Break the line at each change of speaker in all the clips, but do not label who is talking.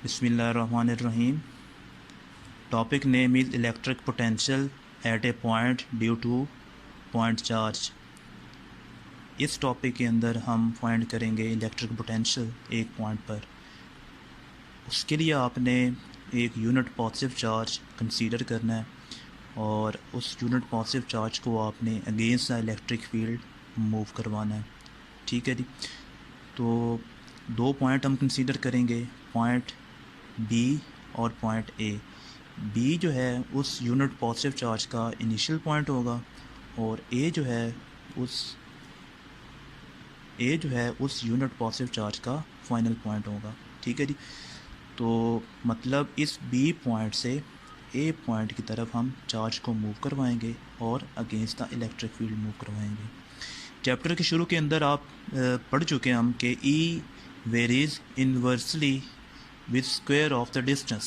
Bismillahirrahmanirrahim. Topic name is electric potential at a point due to point charge. इस topic के अंदर हम find करेंगे इलेक्ट्रिक पोटेंशियल एक पॉइंट पर। उसके लिए आपने एक यूनिट पॉजिटिव चार्ज कंसीडर करना है और उस यूनिट पॉजिटिव चार्ज को आपने against the electric field move करवाना है। ठीक है जी। तो दो पॉइंट हम कंसीडर करेंगे, पॉइंट बी और पॉइंट ए। बी जो है उस यूनिट पॉजिटिव चार्ज का इनिशियल पॉइंट होगा और ए जो है उस यूनिट पॉजिटिव चार्ज का फाइनल पॉइंट होगा। ठीक है जी। तो मतलब इस बी पॉइंट से ए पॉइंट की तरफ हम चार्ज को मूव करवाएंगे और against the electric field move करवाएंगे। चैप्टर के शुरू के अंदर आप पढ़ चुके हैं हम कि E varies inversely with square of the distance.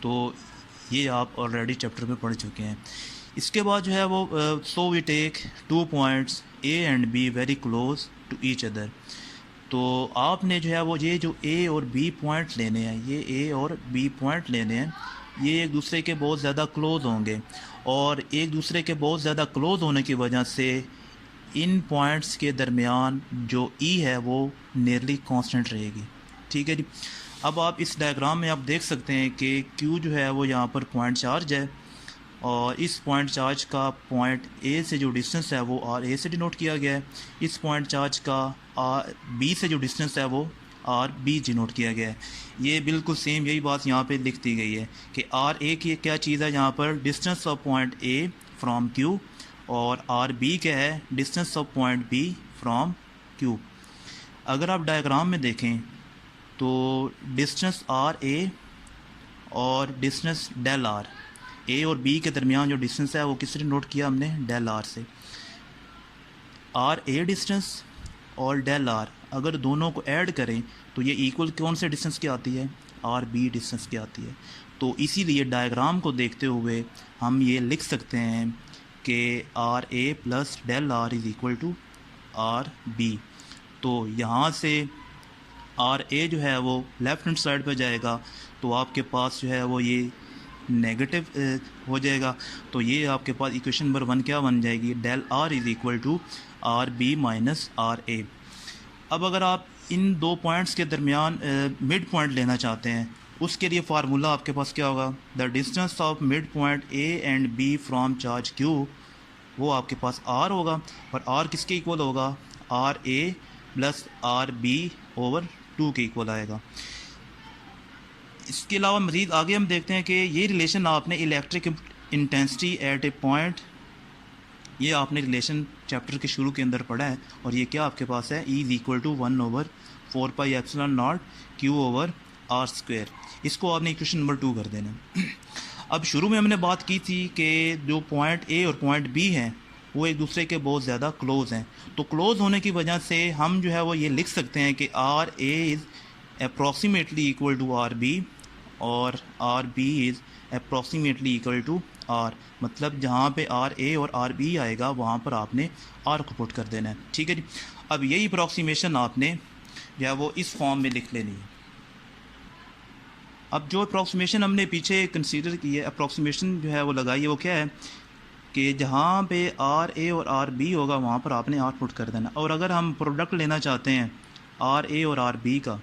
तो ये आप ऑलरेडी चैप्टर में पढ़ चुके हैं। इसके बाद जो है वो so we take 2 points A and B very close to each other. तो आपने जो है वो ये जो ए और बी पॉइंट लेने हैं, ये ए और बी पॉइंट लेने हैं, ये एक दूसरे के बहुत ज़्यादा क्लोज होंगे और एक दूसरे के बहुत ज़्यादा क्लोज होने की वजह से इन पॉइंट्स के दरमियान जो ई है वो नियरली कांस्टेंट रहेगी। ठीक है जी। अब आप इस डायग्राम में आप देख सकते हैं कि क्यू जो है वो यहाँ पर पॉइंट चार्ज है और इस पॉइंट चार्ज का पॉइंट ए से जो डिस्टेंस है वो आर ए से डिनोट किया गया है। इस पॉइंट चार्ज का आर बी से जो डिस्टेंस है वो आर बी डिनोट किया गया है। ये बिल्कुल सेम यही बात यहाँ पे लिख दी गई है कि आर ए की क्या चीज़ है, यहाँ पर distance of point A from Q, और आर बी क्या है, distance of point B from Q. अगर आप डायग्राम में देखें तो डिस्टेंस आर ए और डिस्टेंस डेल आर, ए और बी के दरमियान जो डिस्टेंस है वो किससे नोट किया हमने, डेल आर से। आर ए डिस्टेंस और डेल आर अगर दोनों को ऐड करें तो ये इक्वल कौन से डिस्टेंस की आती है, आर बी डिस्टेंस की आती है। तो इसीलिए डायग्राम को देखते हुए हम ये लिख सकते हैं कि R A plus del R is equal to R B. तो यहाँ से आर ए जो है वो लेफ़्ट हैंड साइड पर जाएगा तो आपके पास जो है वो ये नेगेटिव हो जाएगा। तो ये आपके पास इक्वेशन नंबर 1 क्या बन जाएगी, del R is equal to R B minus R A. अब अगर आप इन दो पॉइंट्स के दरमियान मिड पॉइंट लेना चाहते हैं, उसके लिए फार्मूला आपके पास क्या होगा, the distance of mid point A and B from charge Q, वो आपके पास आर होगा और आर किसके इक्वल होगा, R A plus R B over 2 के इक्वल आएगा। इसके अलावा मज़ीद आगे हम देखते हैं कि ये रिलेशन आपने electric intensity at A point, ये आपने रिलेशन चैप्टर के शुरू के अंदर पढ़ा है और ये क्या आपके पास है, E is equal to 1/4 pi epsilon not Q over R square. इसको आपने इक्वेशन नंबर 2 कर देना। अब शुरू में हमने बात की थी कि जो पॉइंट ए और पॉइंट बी हैं वो एक दूसरे के बहुत ज़्यादा क्लोज़ हैं। तो क्लोज़ होने की वजह से हम जो है वो ये लिख सकते हैं कि R A is approximately equal to R B और R B is approximately equal to R. मतलब जहाँ पे आर ए और आर बी आएगा वहाँ पर आपने आर को पुट कर देना है। ठीक है जी। अब यही अप्रॉक्सीमेशन आपने जो है वो इस फॉर्म में लिख लेनी है। अब जो अप्रॉक्सीमेशन हमने पीछे कंसीडर की है, अप्रॉक्सीमेशन जो है वो लगाई है, वो क्या है कि जहाँ पे आर ए और आर बी होगा वहाँ पर आपने आर पुट कर देना। और अगर हम प्रोडक्ट लेना चाहते हैं आर ए और आर बी का,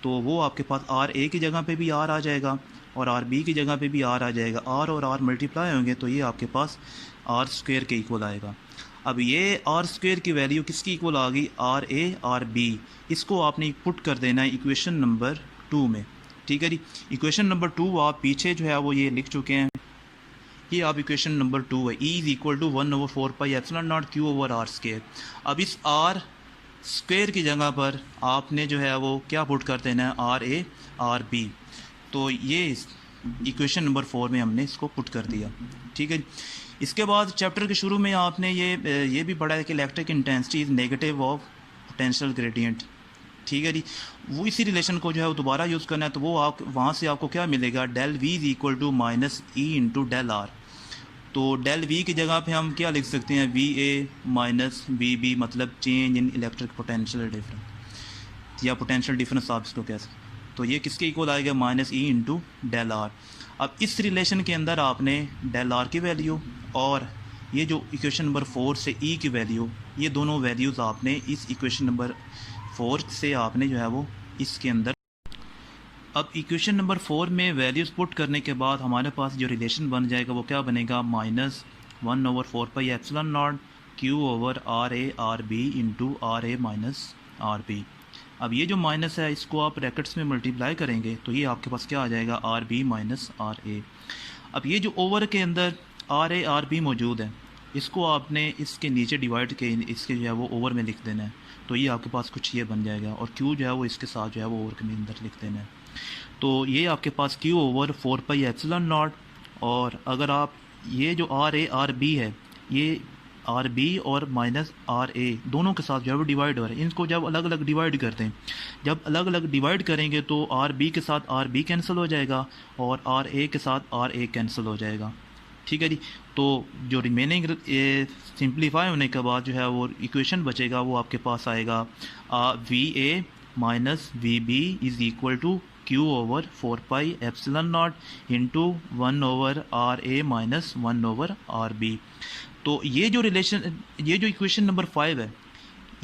तो वो आपके पास आर ए की जगह पे भी आर आ जाएगा और आर बी की जगह पे भी आर आ जाएगा। आर और आर मल्टीप्लाई होंगे तो ये आपके पास आर स्क्वायर के इक्वल आएगा। अब ये आर स्क्वायर की वैल्यू किसकी इक्वल आ गई, आर ए आर बी। इसको आपने पुट कर देना है इक्वेशन नंबर 2 में। ठीक है जी। इक्वेशन नंबर 2 आप पीछे जो है वो ये लिख चुके हैं, ये आप इक्वेशन नंबर 2 है, E is equal to 1/4 pi epsilon not Q over R square. अब इस आर स्क्वायर की जगह पर आपने जो है वो क्या पुट कर देना है, आर ए आर बी। तो ये इक्वेशन नंबर 4 में हमने इसको पुट कर दिया। ठीक है। इसके बाद चैप्टर के शुरू में आपने ये भी पढ़ा है कि electric intensity is negative of potential gradient. ठीक है जी। वो इसी रिलेशन को जो है वो दोबारा यूज़ करना है तो वो आप वहाँ से आपको क्या मिलेगा, del V is equal to minus E into del R. तो डेल वी की जगह पे हम क्या लिख सकते हैं, V A minus V B, मतलब change in electric potential difference या पोटेंशियल डिफरेंस आप इसको कह सकते हैं। तो ये किसके इक्वल आएगा, minus E into del R. अब इस रिलेशन के अंदर आपने डेल आर की वैल्यू और ये जो इक्वेशन नंबर 4 से ई की वैल्यू, ये दोनों वैल्यूज़ आपने इस इक्वेशन नंबर 4 से आपने जो है वो इसके अंदर। अब इक्वेशन नंबर 4 में वैल्यूज़ पुट करने के बाद हमारे पास जो रिलेशन बन जाएगा वो क्या बनेगा, -1/4πε0 Q over RA/RB into RA minus RB। अब ये जो माइनस है इसको आप ब्रैकेट्स में मल्टीप्लाई करेंगे तो ये आपके पास क्या आ जाएगा, RB माइनस RA। अब ये जो ओवर के अंदर RA/RB मौजूद है इसको आपने इसके नीचे डिवाइड के इसके जो है वो ओवर में लिख देना है, तो ये आपके पास कुछ ये बन जाएगा और Q जो है वो इसके साथ जो है वो ओवर के अंदर लिख देना है। तो ये आपके पास Q ओवर 4πε0। और अगर आप ये जो RA/RB है ये RB और माइनस RA दोनों के साथ जो है वो डिवाइड हो रहा है, इनको जब अलग अलग डिवाइड करते हैं, जब अलग अलग डिवाइड करेंगे तो RB के साथ RB कैंसिल हो जाएगा और RA के साथ RA कैंसिल हो जाएगा। ठीक है जी। तो जो रिमेनिंग सिंप्लीफाई होने के बाद जो है वो इक्वेशन बचेगा वो आपके पास आएगा VA minus VB is equal to Q over 4πε0 into 1/RA minus 1/RB। तो ये जो इक्वेशन नंबर 5 है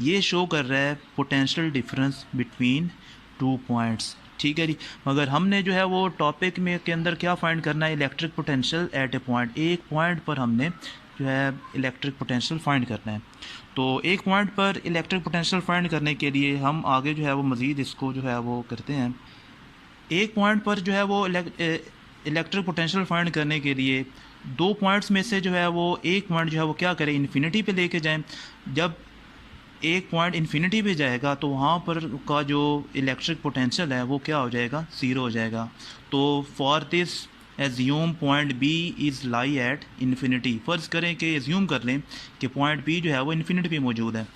ये शो कर रहा है पोटेंशियल डिफरेंस बिटवीन 2 पॉइंट्स। ठीक है जी। मगर हमने जो है वो टॉपिक में के अंदर क्या फाइंड करना है, electric potential at A point. एक पॉइंट पर हमने जो है इलेक्ट्रिक पोटेंशियल फाइंड करना है। तो एक पॉइंट पर इलेक्ट्रिक पोटेंशियल फाइंड करने के लिए हम आगे जो है वो मज़ीद इसको जो है वो करते हैं। एक पॉइंट पर जो है वो इलेक्ट्रिक पोटेंशियल फाइंड करने के लिए 2 पॉइंट्स में से जो है वो एक पॉइंट जो है वो क्या करें, इन्फिनिटी पे लेके जाएं। जब एक पॉइंट इन्फिनिटी पे जाएगा तो वहाँ पर का जो इलेक्ट्रिक पोटेंशियल है वो क्या हो जाएगा, ज़ीरो हो जाएगा। तो for this assume point B is lie at infinity. फ़र्ज़ करें कि एज्यूम कर लें कि पॉइंट बी जो है वो इन्फिनिटी पे मौजूद है,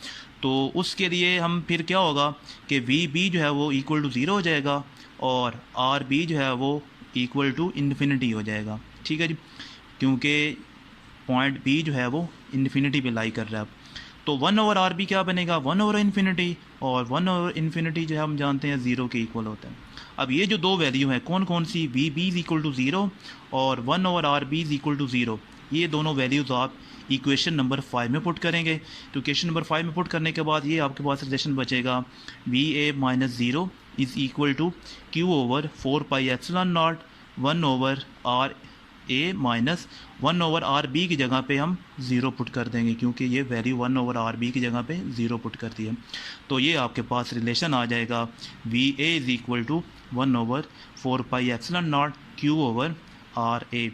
तो उसके लिए हम फिर क्या होगा कि वी बी जो है वो इक्वल टू ज़ीरो हो जाएगा और आर बी जो है वो इक्वल टू इन्फिनिटी हो जाएगा। ठीक है जी, क्योंकि पॉइंट बी जो है वो इन्फिनिटी पे लाई कर रहा है। तो 1/RB क्या बनेगा, 1/इन्फिनिटी, और 1/इन्फिनिटी जो है हम जानते हैं ज़ीरो के इक्वल होता है। अब ये जो दो वैल्यू हैं कौन कौन सी, V B is equal to zero और 1/RB is equal to zero, ये दोनों वैल्यूज़ आप इक्वेशन नंबर 5 में पुट करेंगे। तो इक्वेशन नंबर 5 में पुट करने के बाद ये आपके पास रिलेशन बचेगा VA minus zero is equal to Q over 4πε0 1/RA minus 1/RB की जगह पे हम ज़ीरो पुट कर देंगे, क्योंकि ये वैल्यू 1/RB की जगह पे ज़ीरो पुट कर दी है। तो ये आपके पास रिलेशन आ जाएगा VA is equal to 1/4πε0 Q over RA।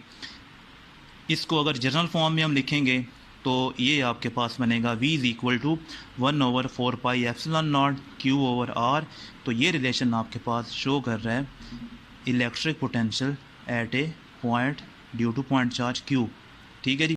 इसको अगर जनरल फॉर्म में हम लिखेंगे तो ये आपके पास बनेगा V is equal to 1/4πε0 Q over R। तो ये रिलेशन आपके पास शो कर रहा है electric potential at A point due two point charge Q। ठीक है जी।